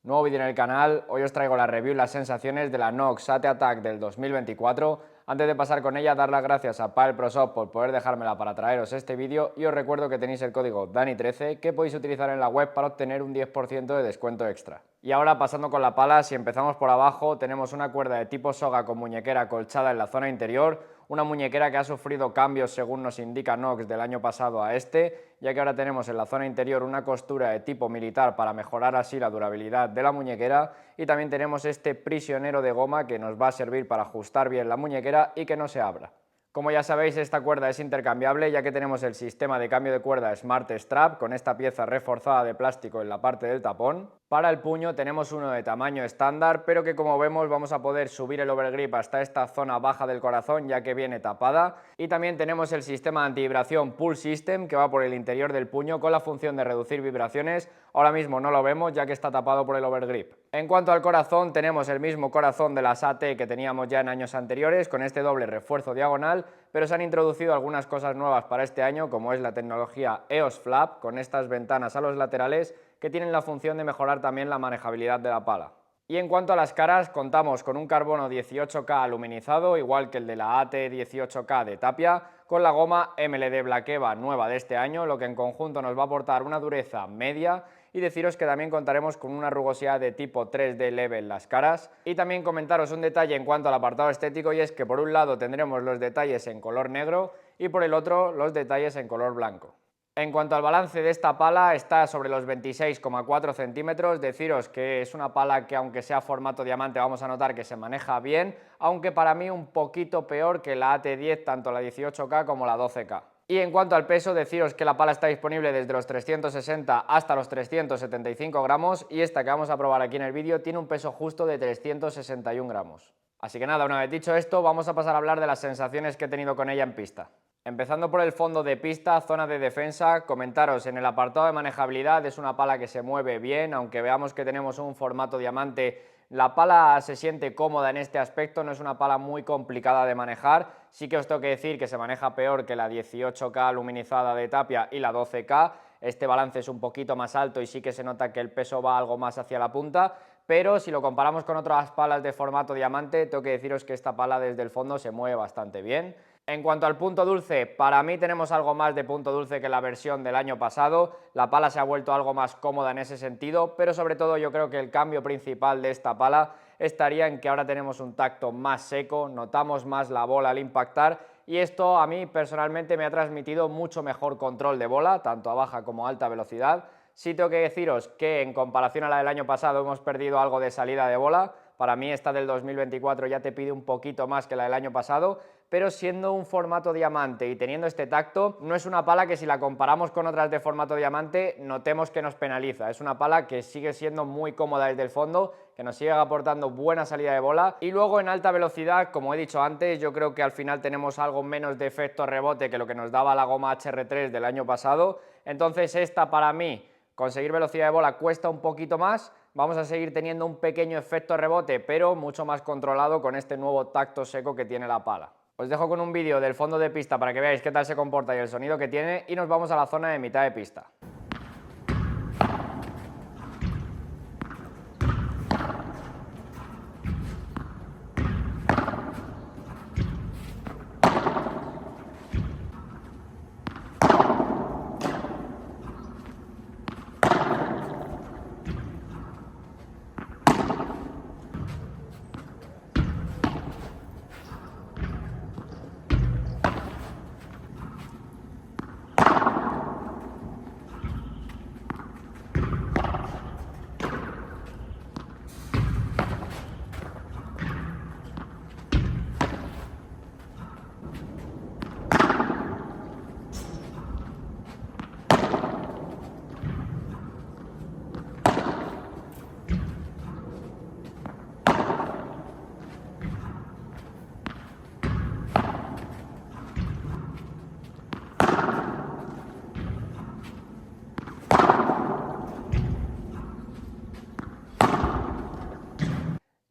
Nuevo vídeo en el canal, hoy os traigo la review y las sensaciones de la Nox AT Attack del 2024. Antes de pasar con ella, dar las gracias a Padel Pro Shop por poder dejármela para traeros este vídeo y os recuerdo que tenéis el código DANI13 que podéis utilizar en la web para obtener un 10% de descuento extra. Y ahora pasando con la pala, si empezamos por abajo, tenemos una cuerda de tipo soga con muñequera colchada en la zona interior, una muñequera que ha sufrido cambios según nos indica Nox del año pasado a este, ya que ahora tenemos en la zona interior una costura de tipo militar para mejorar así la durabilidad de la muñequera y también tenemos este prisionero de goma que nos va a servir para ajustar bien la muñequera y que no se abra. Como ya sabéis, esta cuerda es intercambiable ya que tenemos el sistema de cambio de cuerda Smart Strap con esta pieza reforzada de plástico en la parte del tapón. Para el puño tenemos uno de tamaño estándar, pero que como vemos vamos a poder subir el overgrip hasta esta zona baja del corazón ya que viene tapada. Y también tenemos el sistema de antivibración Pull System que va por el interior del puño con la función de reducir vibraciones. Ahora mismo no lo vemos ya que está tapado por el overgrip. En cuanto al corazón, tenemos el mismo corazón de las AT que teníamos ya en años anteriores con este doble refuerzo diagonal, pero se han introducido algunas cosas nuevas para este año como es la tecnología EOS Flap con estas ventanas a los laterales que tienen la función de mejorar también la manejabilidad de la pala. Y en cuanto a las caras, contamos con un carbono 18K aluminizado, igual que el de la AT 18K de Tapia, con la goma MLD Black Eva nueva de este año, lo que en conjunto nos va a aportar una dureza media. Y deciros que también contaremos con una rugosidad de tipo 3D leve en las caras. Y también comentaros un detalle en cuanto al apartado estético, y es que por un lado tendremos los detalles en color negro y por el otro los detalles en color blanco. En cuanto al balance de esta pala, está sobre los 26,4 centímetros, deciros que es una pala que aunque sea formato diamante vamos a notar que se maneja bien, aunque para mí un poquito peor que la AT10, tanto la 18K como la 12K. Y en cuanto al peso, deciros que la pala está disponible desde los 360 hasta los 375 gramos y esta que vamos a probar aquí en el vídeo tiene un peso justo de 361 gramos. Así que nada, una vez dicho esto, vamos a pasar a hablar de las sensaciones que he tenido con ella en pista. Empezando por el fondo de pista, zona de defensa, comentaros en el apartado de manejabilidad es una pala que se mueve bien, aunque veamos que tenemos un formato diamante, la pala se siente cómoda en este aspecto, no es una pala muy complicada de manejar, sí que os tengo que decir que se maneja peor que la 18K aluminizada de Tapia y la 12K, este balance es un poquito más alto y sí que se nota que el peso va algo más hacia la punta, pero si lo comparamos con otras palas de formato diamante, tengo que deciros que esta pala desde el fondo se mueve bastante bien. En cuanto al punto dulce, para mí tenemos algo más de punto dulce que la versión del año pasado, la pala se ha vuelto algo más cómoda en ese sentido, pero sobre todo yo creo que el cambio principal de esta pala estaría en que ahora tenemos un tacto más seco, notamos más la bola al impactar y esto a mí personalmente me ha transmitido mucho mejor control de bola, tanto a baja como a alta velocidad. Sí tengo que deciros que en comparación a la del año pasado hemos perdido algo de salida de bola, para mí esta del 2024 ya te pide un poquito más que la del año pasado, pero siendo un formato diamante y teniendo este tacto, no es una pala que si la comparamos con otras de formato diamante notemos que nos penaliza, es una pala que sigue siendo muy cómoda desde el fondo, que nos sigue aportando buena salida de bola y luego en alta velocidad, como he dicho antes, yo creo que al final tenemos algo menos de efecto rebote que lo que nos daba la goma HR3 del año pasado, entonces esta para mí, conseguir velocidad de bola cuesta un poquito más, vamos a seguir teniendo un pequeño efecto rebote, pero mucho más controlado con este nuevo tacto seco que tiene la pala. Os dejo con un vídeo del fondo de pista para que veáis qué tal se comporta y el sonido que tiene y nos vamos a la zona de mitad de pista.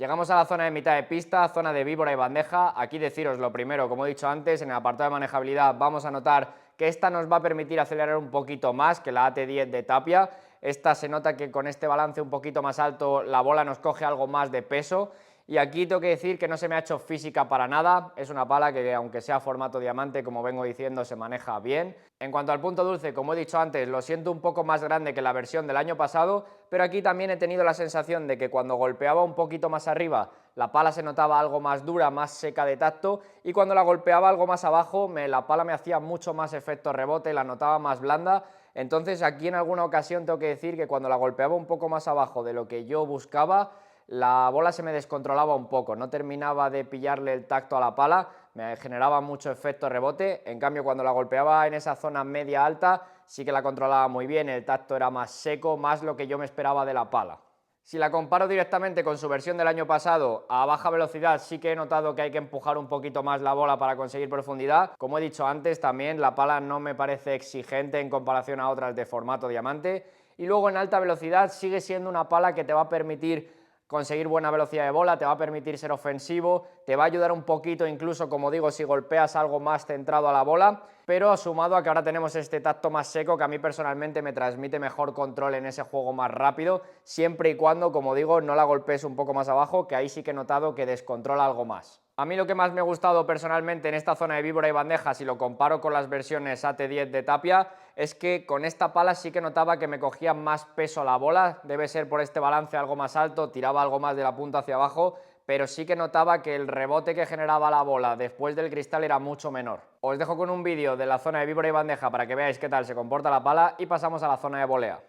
Llegamos a la zona de mitad de pista, zona de víbora y bandeja. Aquí deciros lo primero, como he dicho antes, en el apartado de manejabilidad vamos a notar que esta nos va a permitir acelerar un poquito más que la AT10 de Tapia. Esta se nota que con este balance un poquito más alto la bola nos coge algo más de peso. Y aquí tengo que decir que no se me ha hecho física para nada, es una pala que aunque sea formato diamante, como vengo diciendo, se maneja bien. En cuanto al punto dulce, como he dicho antes, lo siento un poco más grande que la versión del año pasado, pero aquí también he tenido la sensación de que cuando golpeaba un poquito más arriba, la pala se notaba algo más dura, más seca de tacto, y cuando la golpeaba algo más abajo, la pala me hacía mucho más efecto rebote, la notaba más blanda. Entonces aquí en alguna ocasión tengo que decir que cuando la golpeaba un poco más abajo de lo que yo buscaba, la bola se me descontrolaba un poco, no terminaba de pillarle el tacto a la pala, me generaba mucho efecto rebote. En cambio, cuando la golpeaba en esa zona media alta, sí que la controlaba muy bien, el tacto era más seco, más lo que yo me esperaba de la pala. Si la comparo directamente con su versión del año pasado, a baja velocidad sí que he notado que hay que empujar un poquito más la bola para conseguir profundidad. Como he dicho antes, también la pala no me parece exigente en comparación a otras de formato diamante. Y luego en alta velocidad sigue siendo una pala que te va a permitir conseguir buena velocidad de bola, te va a permitir ser ofensivo, te va a ayudar un poquito incluso, como digo, si golpeas algo más centrado a la bola, pero sumado a que ahora tenemos este tacto más seco que a mí personalmente me transmite mejor control en ese juego más rápido, siempre y cuando, como digo, no la golpees un poco más abajo, que ahí sí que he notado que descontrola algo más. A mí lo que más me ha gustado personalmente en esta zona de víbora y bandeja, si lo comparo con las versiones AT10 de Tapia, es que con esta pala sí que notaba que me cogía más peso la bola, debe ser por este balance algo más alto, tiraba algo más de la punta hacia abajo, pero sí que notaba que el rebote que generaba la bola después del cristal era mucho menor. Os dejo con un vídeo de la zona de víbora y bandeja para que veáis qué tal se comporta la pala y pasamos a la zona de volea.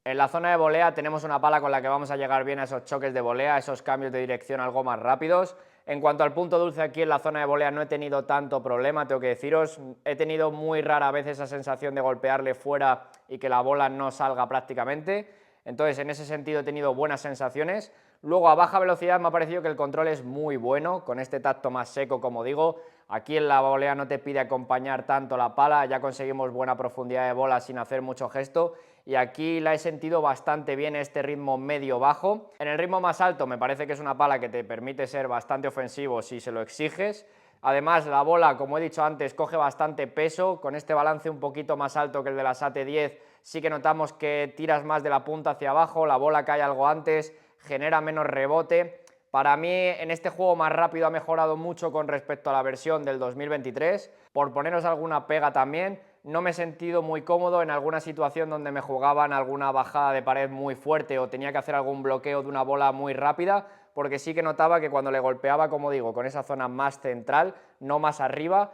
En la zona de volea tenemos una pala con la que vamos a llegar bien a esos choques de volea, esos cambios de dirección algo más rápidos. En cuanto al punto dulce, aquí en la zona de volea no he tenido tanto problema, tengo que deciros, he tenido muy rara vez esa sensación de golpearle fuera y que la bola no salga prácticamente, entonces en ese sentido he tenido buenas sensaciones. Luego a baja velocidad me ha parecido que el control es muy bueno, con este tacto más seco, como digo. Aquí en la volea no te pide acompañar tanto la pala, ya conseguimos buena profundidad de bola sin hacer mucho gesto, y aquí la he sentido bastante bien este ritmo medio-bajo. En el ritmo más alto me parece que es una pala que te permite ser bastante ofensivo si se lo exiges. Además, la bola, como he dicho antes, coge bastante peso, con este balance un poquito más alto que el de la AT10, sí que notamos que tiras más de la punta hacia abajo, la bola cae algo antes, genera menos rebote. Para mí en este juego más rápido ha mejorado mucho con respecto a la versión del 2023. Por poneros alguna pega también, no me he sentido muy cómodo en alguna situación donde me jugaban alguna bajada de pared muy fuerte o tenía que hacer algún bloqueo de una bola muy rápida, porque sí que notaba que cuando le golpeaba, como digo, con esa zona más central, no más arriba,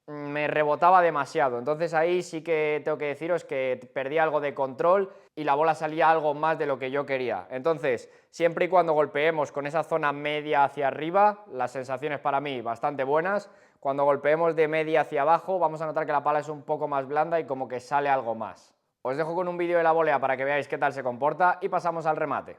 me rebotaba demasiado. Entonces ahí sí que tengo que deciros que perdí algo de control y la bola salía algo más de lo que yo quería. Entonces, siempre y cuando golpeemos con esa zona media hacia arriba, las sensaciones para mí bastante buenas. Cuando golpeemos de media hacia abajo, vamos a notar que la pala es un poco más blanda y como que sale algo más. Os dejo con un vídeo de la volea para que veáis qué tal se comporta y pasamos al remate.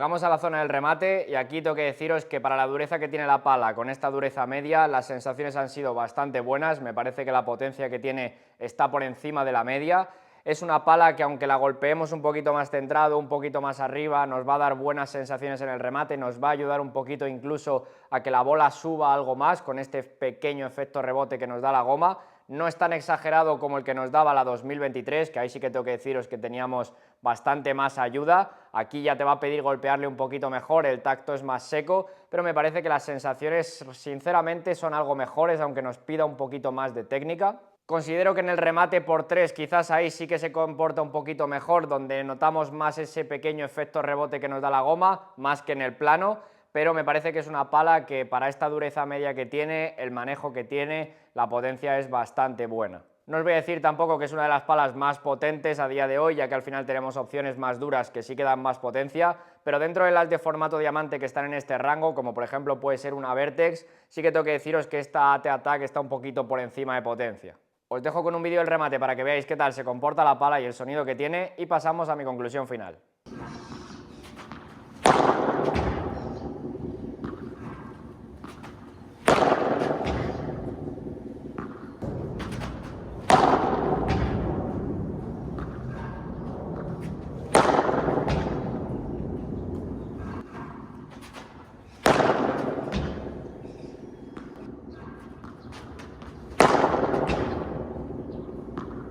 Llegamos a la zona del remate y aquí tengo que deciros que para la dureza que tiene la pala, con esta dureza media, las sensaciones han sido bastante buenas. Me parece que la potencia que tiene está por encima de la media. Es una pala que, aunque la golpeemos un poquito más centrado, un poquito más arriba, nos va a dar buenas sensaciones en el remate, nos va a ayudar un poquito incluso a que la bola suba algo más con este pequeño efecto rebote que nos da la goma. No es tan exagerado como el que nos daba la 2023, que ahí sí que tengo que deciros que teníamos bastante más ayuda. Aquí ya te va a pedir golpearle un poquito mejor, el tacto es más seco, pero me parece que las sensaciones sinceramente son algo mejores, aunque nos pida un poquito más de técnica. Considero que en el remate por 3 quizás ahí sí que se comporta un poquito mejor, donde notamos más ese pequeño efecto rebote que nos da la goma, más que en el plano, pero me parece que es una pala que para esta dureza media que tiene, el manejo que tiene, la potencia es bastante buena. No os voy a decir tampoco que es una de las palas más potentes a día de hoy, ya que al final tenemos opciones más duras que sí que dan más potencia, pero dentro de las de formato diamante que están en este rango, como por ejemplo puede ser una Vertex, sí que tengo que deciros que esta AT Attack está un poquito por encima de potencia. Os dejo con un vídeo del remate para que veáis qué tal se comporta la pala y el sonido que tiene y pasamos a mi conclusión final.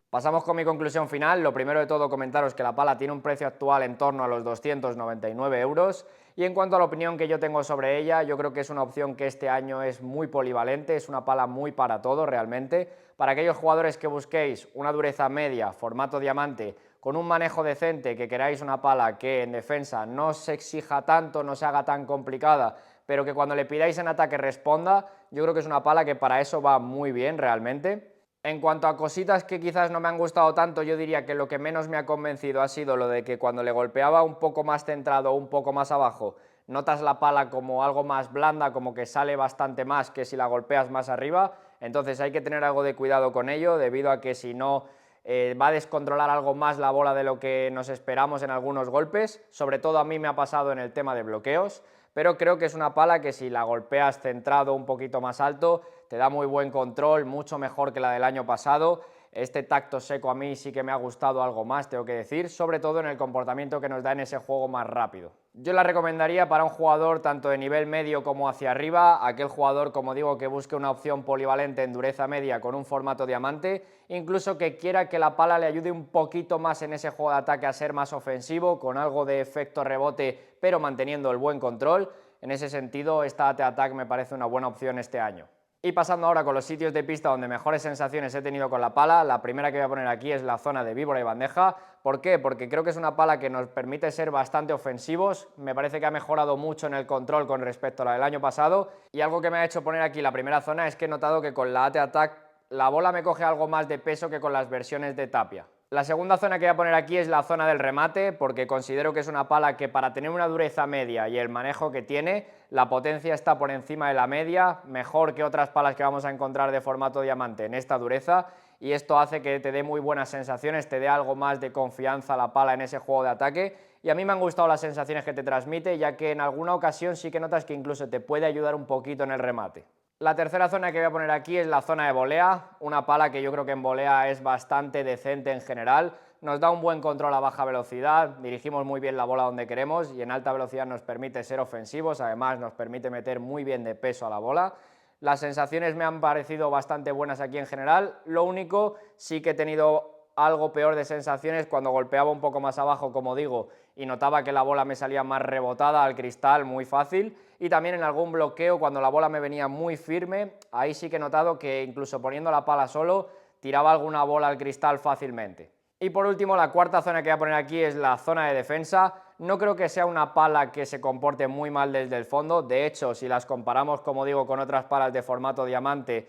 Pasamos con mi conclusión final. Lo primero de todo, comentaros que la pala tiene un precio actual en torno a los 299 euros y en cuanto a la opinión que yo tengo sobre ella, yo creo que es una opción que este año es muy polivalente, es una pala muy para todo realmente. Para aquellos jugadores que busquéis una dureza media, formato diamante, con un manejo decente, que queráis una pala que en defensa no se exija tanto, no se haga tan complicada, pero que cuando le pidáis en ataque responda, yo creo que es una pala que para eso va muy bien realmente. En cuanto a cositas que quizás no me han gustado tanto, yo diría que lo que menos me ha convencido ha sido lo de que cuando le golpeaba un poco más centrado o un poco más abajo, notas la pala como algo más blanda, como que sale bastante más que si la golpeas más arriba. Entonces hay que tener algo de cuidado con ello, debido a que si no va a descontrolar algo más la bola de lo que nos esperamos en algunos golpes. Sobre todo a mí me ha pasado en el tema de bloqueos, pero creo que es una pala que si la golpeas centrado un poquito más alto, te da muy buen control, mucho mejor que la del año pasado. Este tacto seco a mí sí que me ha gustado algo más, tengo que decir, sobre todo en el comportamiento que nos da en ese juego más rápido. Yo la recomendaría para un jugador tanto de nivel medio como hacia arriba, aquel jugador, como digo, que busque una opción polivalente en dureza media con un formato diamante, incluso que quiera que la pala le ayude un poquito más en ese juego de ataque a ser más ofensivo, con algo de efecto rebote, pero manteniendo el buen control. En ese sentido, esta AT Attack me parece una buena opción este año. Y pasando ahora con los sitios de pista donde mejores sensaciones he tenido con la pala, la primera que voy a poner aquí es la zona de víbora y bandeja. ¿Por qué? Porque creo que es una pala que nos permite ser bastante ofensivos, me parece que ha mejorado mucho en el control con respecto a la del año pasado, y algo que me ha hecho poner aquí la primera zona es que he notado que con la AT Attack la bola me coge algo más de peso que con las versiones de Tapia. La segunda zona que voy a poner aquí es la zona del remate, porque considero que es una pala que para tener una dureza media y el manejo que tiene, la potencia está por encima de la media, mejor que otras palas que vamos a encontrar de formato diamante en esta dureza, y esto hace que te dé muy buenas sensaciones, te dé algo más de confianza a la pala en ese juego de ataque, y a mí me han gustado las sensaciones que te transmite, ya que en alguna ocasión sí que notas que incluso te puede ayudar un poquito en el remate. La tercera zona que voy a poner aquí es la zona de volea, una pala que yo creo que en volea es bastante decente en general, nos da un buen control a baja velocidad, dirigimos muy bien la bola donde queremos y en alta velocidad nos permite ser ofensivos, además nos permite meter muy bien de peso a la bola. Las sensaciones me han parecido bastante buenas aquí en general, lo único sí que he tenido algo peor de sensaciones cuando golpeaba un poco más abajo, como digo, y notaba que la bola me salía más rebotada al cristal muy fácil, y también en algún bloqueo cuando la bola me venía muy firme, ahí sí que he notado que incluso poniendo la pala solo tiraba alguna bola al cristal fácilmente. Y por último, la cuarta zona que voy a poner aquí es la zona de defensa. No creo que sea una pala que se comporte muy mal desde el fondo, de hecho, si las comparamos, como digo, con otras palas de formato diamante,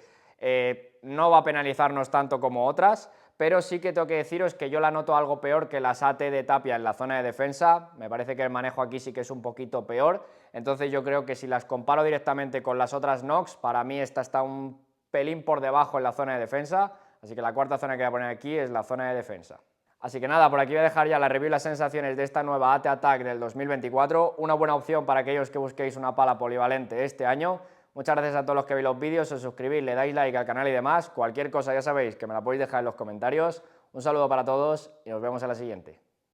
no va a penalizarnos tanto como otras, pero sí que tengo que deciros que yo la noto algo peor que las AT de Tapia en la zona de defensa, me parece que el manejo aquí sí que es un poquito peor, entonces yo creo que si las comparo directamente con las otras Nox, para mí esta está un pelín por debajo en la zona de defensa, así que la cuarta zona que voy a poner aquí es la zona de defensa. Así que nada, por aquí voy a dejar ya la review y las sensaciones de esta nueva AT Attack del 2024, una buena opción para aquellos que busquéis una pala polivalente este año. Muchas gracias a todos los que veis los vídeos, os suscribís, le dais like al canal y demás. Cualquier cosa ya sabéis que me la podéis dejar en los comentarios. Un saludo para todos y nos vemos en la siguiente.